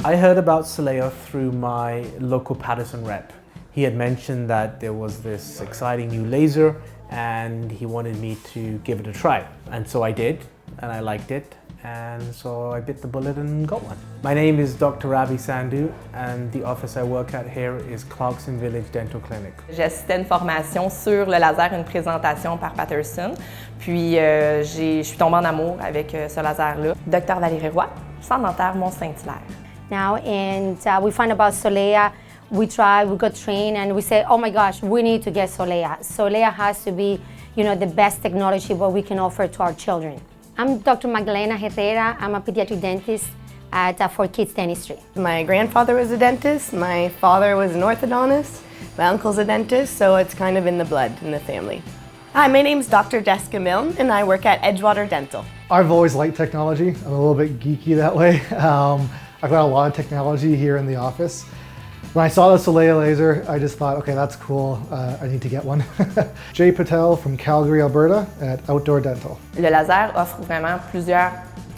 I heard about Solea through my local Patterson rep. He had mentioned that there was this exciting new laser and he wanted me to give it a try. And so I did, and I liked it. And so I bit the bullet and got one. My name is Dr. Ravi Sandhu and the office I work at here is Clarkson Village Dental Clinic. J'assistais à une formation sur le laser, une présentation par Patterson. Puis je suis tombée en amour avec ce laser-là. Dr. Valérie Roy, centre dentaire Mont-Saint-Hilaire. Now, and we find about Solea, we got trained and we say, oh my gosh, we need to get Solea. Solea has to be, the best technology what we can offer to our children. I'm Dr. Magdalena Herrera. I'm a pediatric dentist at For Kids Dentistry. My grandfather was a dentist, my father was an orthodontist, my uncle's a dentist, so it's kind of in the blood, in the family. Hi, my name's Dr. Jessica Milne and I work at Edgewater Dental. I've always liked technology. I'm a little bit geeky that way. I've got a lot of technology here in the office. When I saw the Solea laser, I just thought, okay, that's cool, I need to get one. Jay Patel from Calgary, Alberta at Outdoor Dental. Le laser offre vraiment plusieurs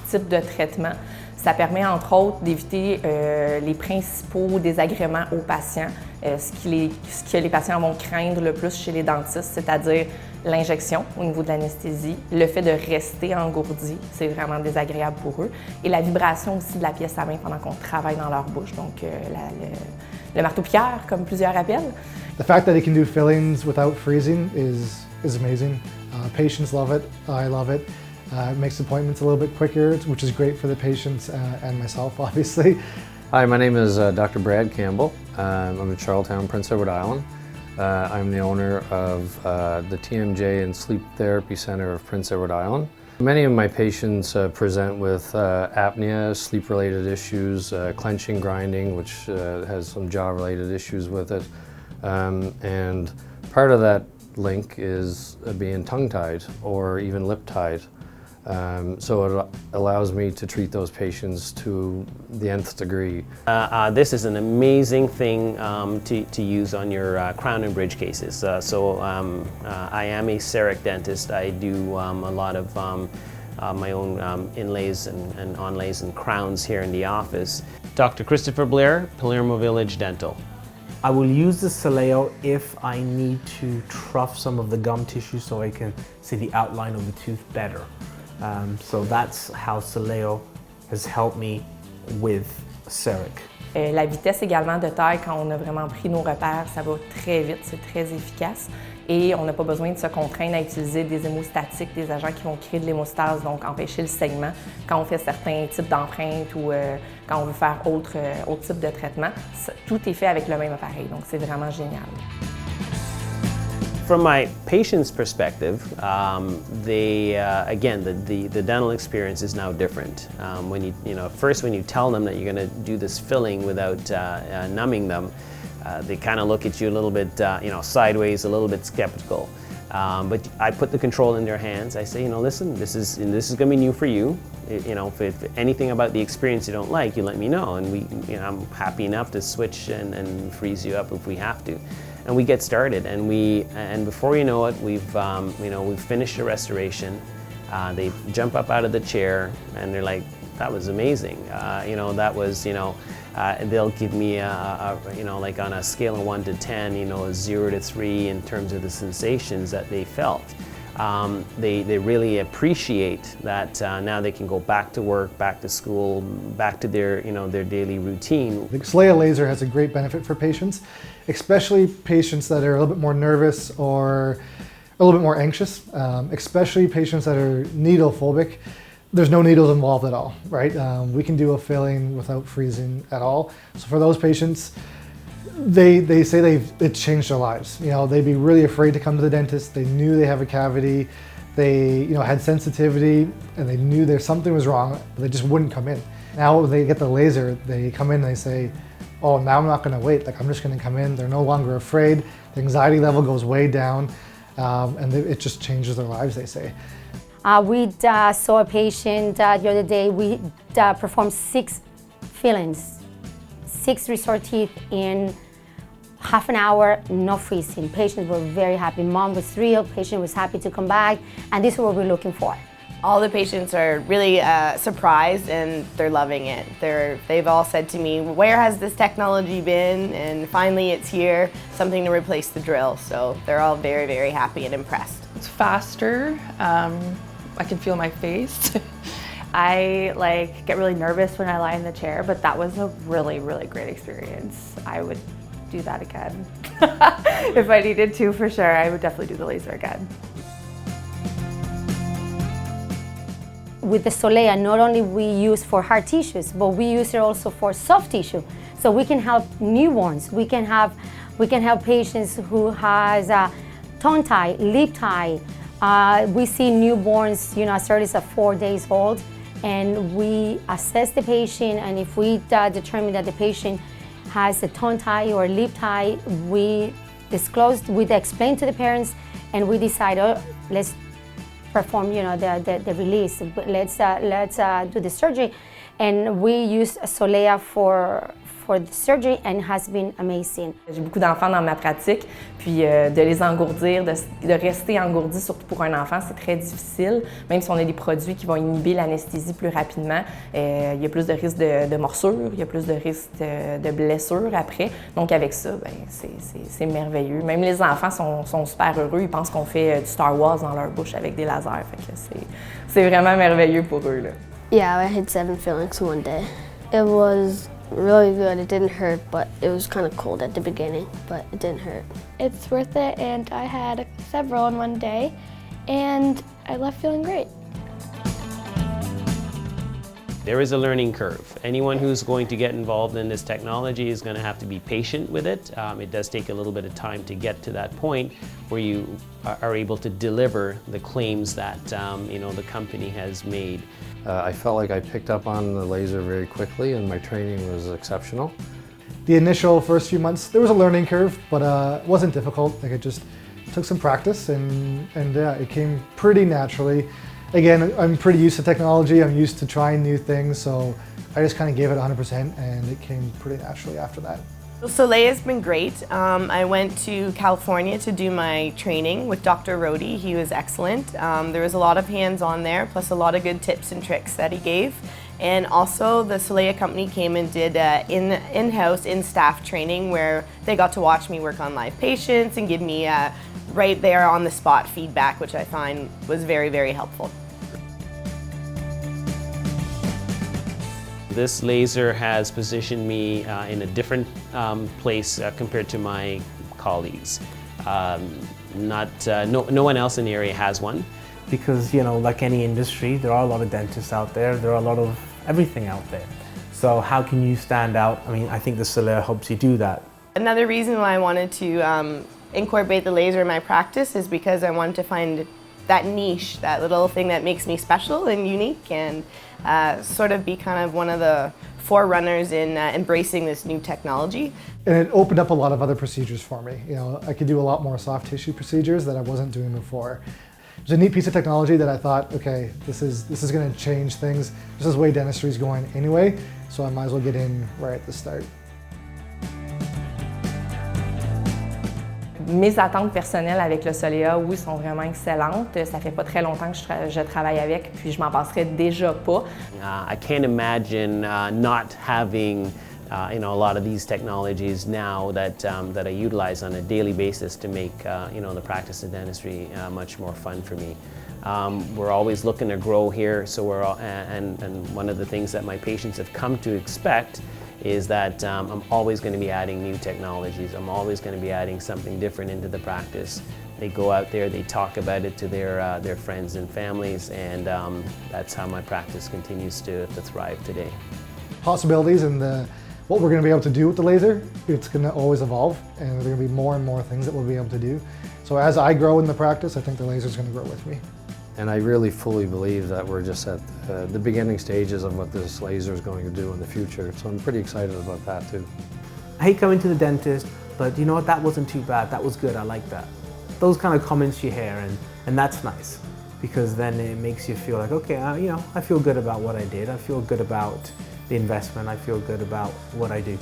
types de traitements. Ça permet entre autres d'éviter les principaux désagréments aux patients, ce que les patients vont craindre le plus chez les dentistes, c'est-à-dire l'injection au niveau de l'anesthésie, le fait de rester engourdi, c'est vraiment désagréable pour eux, et la vibration aussi de la pièce à main pendant qu'on travaille dans leur bouche, donc le marteau-piqueur, comme plusieurs appellent. The fact that it can do fillings without freezing is amazing. Patients love it, I love it. It makes appointments a little bit quicker, which is great for the patients and myself, obviously. Hi, my name is Dr. Brad Campbell. I'm in Charlottetown, Prince Edward Island. I'm the owner of the TMJ and Sleep Therapy Center of Prince Edward Island. Many of my patients present with apnea, sleep-related issues, clenching, grinding, which has some jaw-related issues with it. And part of that link is being tongue-tied or even lip-tied. So it allows me to treat those patients to the nth degree. This is an amazing thing to use on your crown and bridge cases. I am a CEREC dentist. I do a lot of my own inlays and onlays and crowns here in the office. Dr. Christopher Blair, Palermo Village Dental. I will use the Solea if I need to trough some of the gum tissue so I can see the outline of the tooth better. So that's how Solea has helped me with CEREC. La vitesse également de taille, quand on a vraiment pris nos repères, ça va très vite, c'est très efficace et on n'a pas besoin de se contraindre à utiliser des hémostatiques, des agents qui vont créer de l'hémostase, donc empêcher le saignement quand on fait certains types d'empreintes ou quand on veut faire autre type de traitement. Tout est fait avec le même appareil, donc c'est vraiment génial. From my patient's perspective, again, the dental experience is now different. First when you tell them that you're going to do this filling without numbing them, they kind of look at you a little bit, sideways, a little bit skeptical. But I put the control in their hands. I say, listen, this is going to be new for you. If anything about the experience you don't like, you let me know, and I'm happy enough to switch and freeze you up if we have to. And we get started, and before you know it, we've finished the restoration. They jump up out of the chair and they're like, "That was amazing." They'll give me like on a scale of 1 to 10, a 0 to 3 in terms of the sensations that they felt. They really appreciate that now they can go back to work, back to school, back to their daily routine. The Solea laser has a great benefit for patients, especially patients that are a little bit more nervous or a little bit more anxious, especially patients that are needle phobic. There's no needles involved at all, right? We can do a filling without freezing at all. So for those patients, they say it's changed their lives. They'd be really afraid to come to the dentist. They knew they have a cavity. They had sensitivity and they knew something was wrong. They just wouldn't come in. Now when they get the laser, they come in and they say, oh, now I'm not going to wait. I'm just going to come in. They're no longer afraid. The anxiety level goes way down, and it just changes their lives, they say. We saw a patient the other day. We performed 6 fillings, 6 restored teeth in half an hour, no freezing. Patients were very happy. Mom was thrilled, patient was happy to come back, and this is what we're looking for. All the patients are really surprised and they're loving it. They've all said to me, where has this technology been? And finally it's here, something to replace the drill. So they're all very, very happy and impressed. It's faster. I can feel my face. I get really nervous when I lie in the chair, but that was a really, really great experience. I would do that again. If I needed to, for sure, I would definitely do the laser again. With the Solea, not only we use for hard tissues, but we use it also for soft tissue. So we can help newborns. We can help patients who has tongue tie, lip tie. We see newborns, as early as 4 days old, and we assess the patient. And if we determine that the patient has a tongue tie or lip tie, we explain to the parents, and we decide, oh, let's perform, the release. Let's do the surgery, and we use Solea for the surgery, and has been amazing. J'ai beaucoup d'enfants dans ma pratique, puis de les engourdir, de rester engourdi, surtout pour un enfant, c'est très difficile. Même si on a des produits qui vont inhiber l'anesthésie plus rapidement, il y a plus de risques de morsure, il y a plus de risques de blessures après. Donc avec ça, c'est merveilleux. Même les enfants sont super heureux, ils pensent qu'on fait du Star Wars dans leur bouche avec des lasers. Fait que c'est vraiment merveilleux pour eux, là. Yeah, I had 7 fillings one day. It was really good. It didn't hurt, but it was kind of cold at the beginning, but it didn't hurt. It's worth it, and I had several in one day, and I left feeling great. There is a learning curve. Anyone who's going to get involved in this technology is going to have to be patient with it. It does take a little bit of time to get to that point where you are able to deliver the claims that the company has made. I felt like I picked up on the laser very quickly, and my training was exceptional. The initial first few months, there was a learning curve, but it wasn't difficult. It just took some practice, and yeah, it came pretty naturally. Again, I'm pretty used to technology. I'm used to trying new things, so I just kind of gave it 100%, and it came pretty naturally after that. Solea's been great. I went to California to do my training with Dr. Rohde. He was excellent. There was a lot of hands-on there, plus a lot of good tips and tricks that he gave. And also the Solea company came and did in-house, in-staff training where they got to watch me work on live patients and give me right there on the spot feedback, which I find was very, very helpful. This laser has positioned me in a different place compared to my colleagues. No one else in the area has one. Because, like any industry, there are a lot of dentists out there. There are a lot of everything out there. So how can you stand out? I mean, I think the Solea helps you do that. Another reason why I wanted to incorporate the laser in my practice is because I wanted to find that niche, that little thing that makes me special and unique, and sort of be kind of one of the forerunners in embracing this new technology. And it opened up a lot of other procedures for me. I could do a lot more soft tissue procedures that I wasn't doing before. It was a neat piece of technology that I thought, okay, this is going to change things. This is the way dentistry is going anyway, so I might as well get in right at the start. Mes attentes personnelles avec le Solea, oui, sont vraiment excellentes. Ça fait pas très longtemps que je travaille avec, puis je m'en passerai déjà pas. I can't imagine not having a lot of these technologies now that I utilize on a daily basis to make the practice of dentistry much more fun for me. We're always looking to grow here, so and one of the things that my patients have come to expect is that I'm always going to be adding new technologies. I'm always going to be adding something different into the practice. They go out there, they talk about it to their friends and families, and that's how my practice continues to thrive today. Possibilities and what we're going to be able to do with the laser, it's going to always evolve, and there are going to be more and more things that we'll be able to do. So as I grow in the practice, I think the laser is going to grow with me. And I really fully believe that we're just at the beginning stages of what this laser is going to do in the future. So I'm pretty excited about that too. I hate going to the dentist, but you know what, that wasn't too bad, that was good, I like that. Those kind of comments you hear, and that's nice, because then it makes you feel like, okay, I feel good about what I did, I feel good about the investment, I feel good about what I do.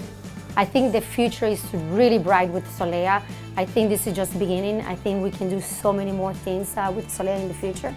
I think the future is really bright with Solea. I think this is just the beginning. I think we can do so many more things with Solea in the future.